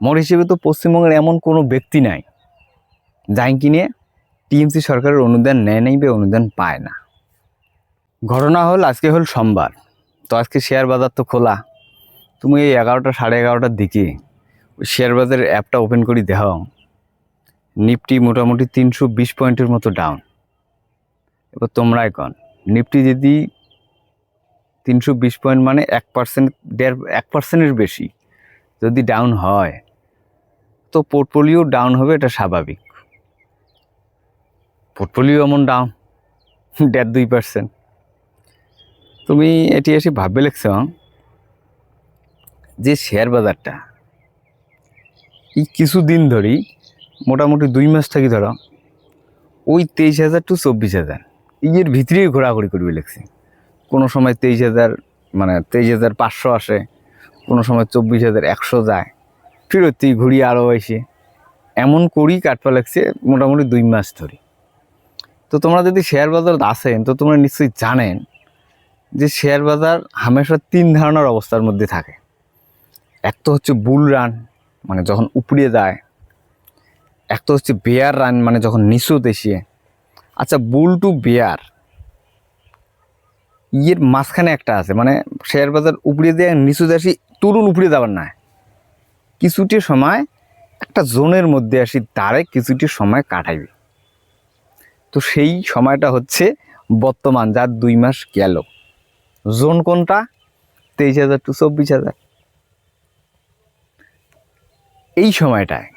মোর হিসেবে তো পশ্চিমবঙ্গের এমন কোনো ব্যক্তি নাই যাই কিনে টিএমসি সরকারের অনুদান নেয় নাই বা অনুদান পায় না। ঘটনা হল আজকে হল সোমবার, তো আজকে শেয়ার বাজার তো খোলা। তুমি এই 11টা সাড়ে 11টার দিকে ওই শেয়ার বাজারের অ্যাপটা ওপেন করে দেখো, নিফটি মোটামুটি 320 পয়েন্টের মতো ডাউন। এবার তোমরা এখন নিফটি যদি 320 পয়েন্ট মানে 1%, 1%-এর বেশি যদি ডাউন হয়, তো পোর্টফোলিও ডাউন হবে, এটা স্বাভাবিক। পোর্টফোলিও এমন ডাউন 1.5-2%। তুমি এটি এসে ভাববে লিখছ যে শেয়ার বাজারটা এই কিছুদিন ধরেই মোটামুটি 2 মাস থাকি ধরো ওই 23,000 to 24,000 এর ভিতরেই ঘোরাঘুরি করবে লিখছে। কোনো সময় 23,000 মানে 23,500 আসে, কোনো সময় 24,100 যায়, ফেরত ঘুরিয়ে আরও আসে, এমন করেই কাটপা লাগছে মোটামুটি 2 মাস ধরে। তো তোমরা যদি শেয়ার বাজার আসেন তো তোমরা নিশ্চয়ই জানেন যে শেয়ার বাজার হামেশা 3 ধরনের অবস্থার মধ্যে থাকে। এক তো হচ্ছে বুল রান, মানে যখন উপড়ে যায়। এক তো হচ্ছে বেয়ার রান, মানে যখন নিচুত এসে। আচ্ছা, বুল টু বেয়ার ইয়ের মাঝখানে একটা আছে, মানে শেয়ার বাজার উপড়ে দেয় নিচুতে আসি, তরুণ উপড়ে যাবার না, কিছুটি সময় একটা জোনের মধ্যে আসি দাঁড়ে কিছুটি সময় কাটাইবে। তো সেই সময়টা হচ্ছে বর্তমান, যার 2 মাস গেল। জোন কোনটা? 23,000 to 24,000। এই সময়টায়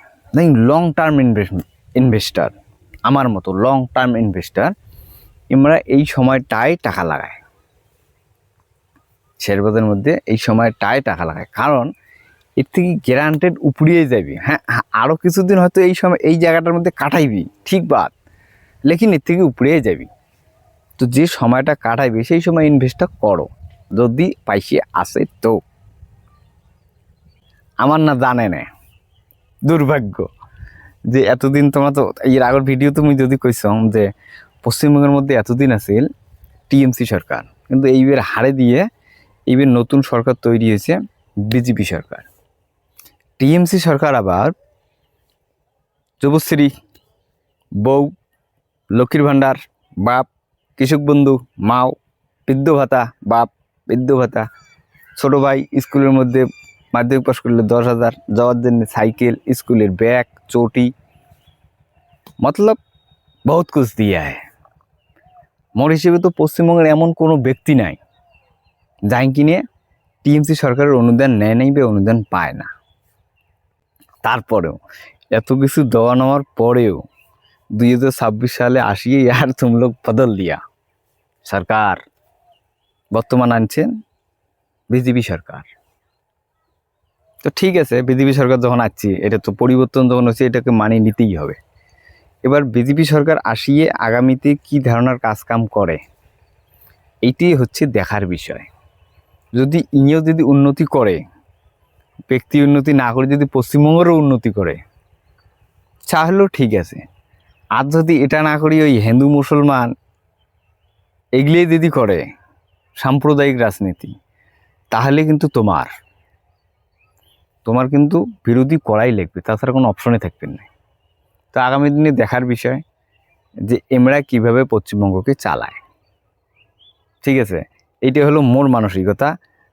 লং টার্ম ইনভেস্টার, আমার মতো লং টার্ম ইনভেস্টার, আমরা এই সময়টায় টাকা লাগায়, শেয়ার বাজারের মধ্যে এই সময়টায় টাকা লাগায়। কারণ এর থেকে গ্যারান্টেড উপড়িয়ে যাবি। হ্যাঁ, আরও কিছুদিন হয়তো এই সময় এই জায়গাটার মধ্যে কাটাইবি, ঠিক বাদ, লেকিন এর থেকে উপড়িয়ে যাবি। তো যে সময়টা কাটাইবি সেই সময় ইনভেস্টটা করো, যদি পাইসে আসে। তো আমার না জানে না, দুর্ভাগ্য যে এতদিন তোমরা তো এর আগের ভিডিও তুমি যদি কইছ যে পশ্চিমবঙ্গের মধ্যে এতদিন আছিল টিএমসি সরকার, কিন্তু এইবার হারে দিয়ে এইবার নতুন সরকার তৈরি হয়েছে, বিজেপি সরকার। টিএমসি সরকার আবার যুবশ্রী, বউ, লক্ষ্মীর ভাণ্ডার বাপ, কৃষক বন্ধু মাও, বৃদ্ধ ভাতা বাপ, বৃদ্ধ ভাতা, ছোটো ভাই স্কুলের মধ্যে মাধ্যমিক পাস করলে 10,000, যাওয়ার জন্য সাইকেল, স্কুলের ব্যাগ, চটি, মতলব বহুত কুছ দিয়া है। মোর হিসেবে তো পশ্চিমবঙ্গের এমন কোনো ব্যক্তি নাই যাই কিনে টিএমসি সরকারের অনুদান নেয় নাই বা অনুদান পায় না। তারপরেও এত কিছু দেওয়া নেওয়ার পরেও 2026 সালে আসিয়ে আর তুম লোক বদল দিয়া সরকার বর্তমান আনছেন বিজেপি সরকার। তো ঠিক আছে, বিজেপি সরকার যখন আসছে, এটা তো পরিবর্তন যখন হচ্ছে, এটাকে মানিয়ে নিতেই হবে। এবার বিজেপি সরকার আসিয়ে আগামীতে কি ধরনের কাজকাম করে, এইটি হচ্ছে দেখার বিষয়। যদি ইনিও যদি উন্নতি করে, ব্যক্তি উন্নতি না করে যদি পশ্চিমবঙ্গেরও উন্নতি করে, তাহলেও ঠিক আছে। আর যদি এটা না করি ওই হিন্দু মুসলমান এগুলি যদি করে সাম্প্রদায়িক রাজনীতি, তাহলে কিন্তু তোমার কিন্তু বিরোধী করাই লাগবে, তাছাড়া কোনো অপশনে থাকবে না। তো আগামী দিনে দেখার বিষয় যে এমরা কিভাবে পশ্চিমবঙ্গকে চালায়। ঠিক আছে, এইটা হলো মোর মানসিকতা,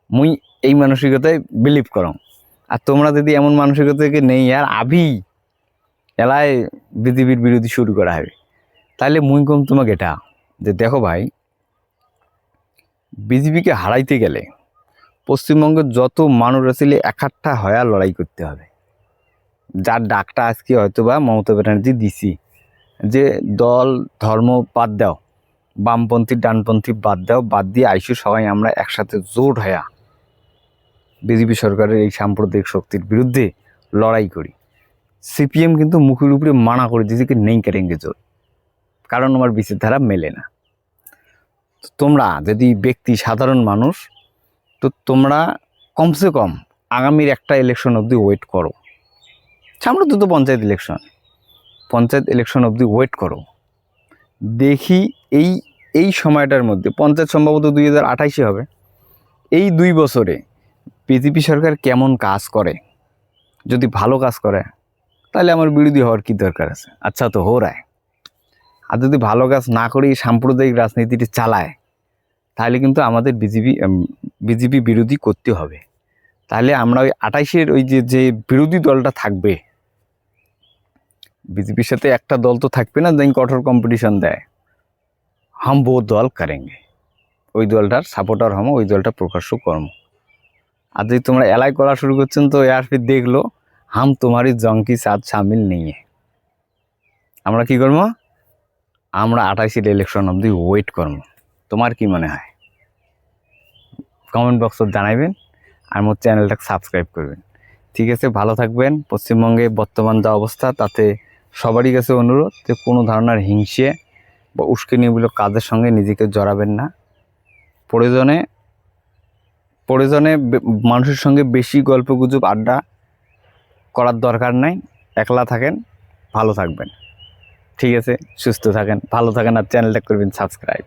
মুই এই মানসিকতায় বিলিভ করম। আর তোমরা যদি এমন মানসিকতাকে নেই আর আভি এলায় বিজেপির বিরোধী শুরু করা হবে, তাহলে মুই কম তোমাকে এটা যে দেখো ভাই, বিজেপিকে হারাইতে গেলে পশ্চিমবঙ্গের যত মানুষ আছে একাঠা হয়ে লড়াই করতে হবে। যার ডাকটা আজকে হয়তো বা মমতা ব্যানার্জি দিছি, যে দল ধর্ম বাদ দাও, বামপন্থী ডানপন্থী বাদ দাও, বাদ দিয়ে আইসু সবাই আমরা একসাথে জোট হয়া বিজেপি সরকারের এই সাম্প্রদায়িক শক্তির বিরুদ্ধে লড়াই করি। সিপিএম কিন্তু মুখের উপরে মানা করে দিয়েছে কি নেই কারেঙ্গে জোট, কারণ আমার বিচারধারা মেলে না। তোমরা যদি ব্যক্তি সাধারণ মানুষ, তো তোমরা কমসে কম আগামীর একটা ইলেকশন অবধি ওয়েট করো। সামনে তো পঞ্চায়েত ইলেকশন অবধি ওয়েট করো, দেখি এই সময়টার মধ্যে পঞ্চায়েত সম্ভবত 2028 হবে। এই 2 বছরে বিজেপি সরকার কেমন কাজ করে, যদি ভালো কাজ করে তাহলে আমার বিরোধী হওয়ার কি দরকার আছে? আচ্ছা তো হো রায়। আর যদি ভালো কাজ না করেই সাম্প্রদায়িক রাজনীতিটি চালায় তাহলে কিন্তু আমাদের বিজেপি বিরোধী করতে হবে। তাহলে আমরা ওই 28-এর ওই যে বিরোধী দলটা থাকবে, বিজেপির সাথে একটা দল তো থাকবে না যেন কঠোর কম্পিটিশন দেয়, হাম वो দল করেঙ্গে, ওই দলটার সাপোর্টার হম, ওই দলটা প্রকাশ্য কর্ম। আর যদি তোমরা এলাই করা শুরু করছেন তো यार फिर देख लो हम तुम्हारी जंग के साथ शामिल नहीं है। আমরা কি করবো? আমরা 28-এর ইলেকশন অবধি ওয়েট করবো। তোমার কি মনে হয়? কমেন্ট বক্সত জানাইবেন আর মোর চ্যানেলটাকে সাবস্ক্রাইব করবেন। ঠিক আছে, ভালো থাকবেন। পশ্চিমবঙ্গে বর্তমান যা অবস্থা তাতে সবারই কাছে অনুরোধ যে কোনো ধরনের হিংসে বা উস্কানিমূলক কাজের সঙ্গে নিজেকে জড়াবেন না। প্রয়োজনে মানুষের সঙ্গে বেশি গল্পগুজব আড্ডা করার দরকার নাই। একলা থাকেন, ভালো থাকবেন। ঠিক আছে, সুস্থ থাকেন, ভালো থাকেন আর চ্যানেলটা করবেন সাবস্ক্রাইব।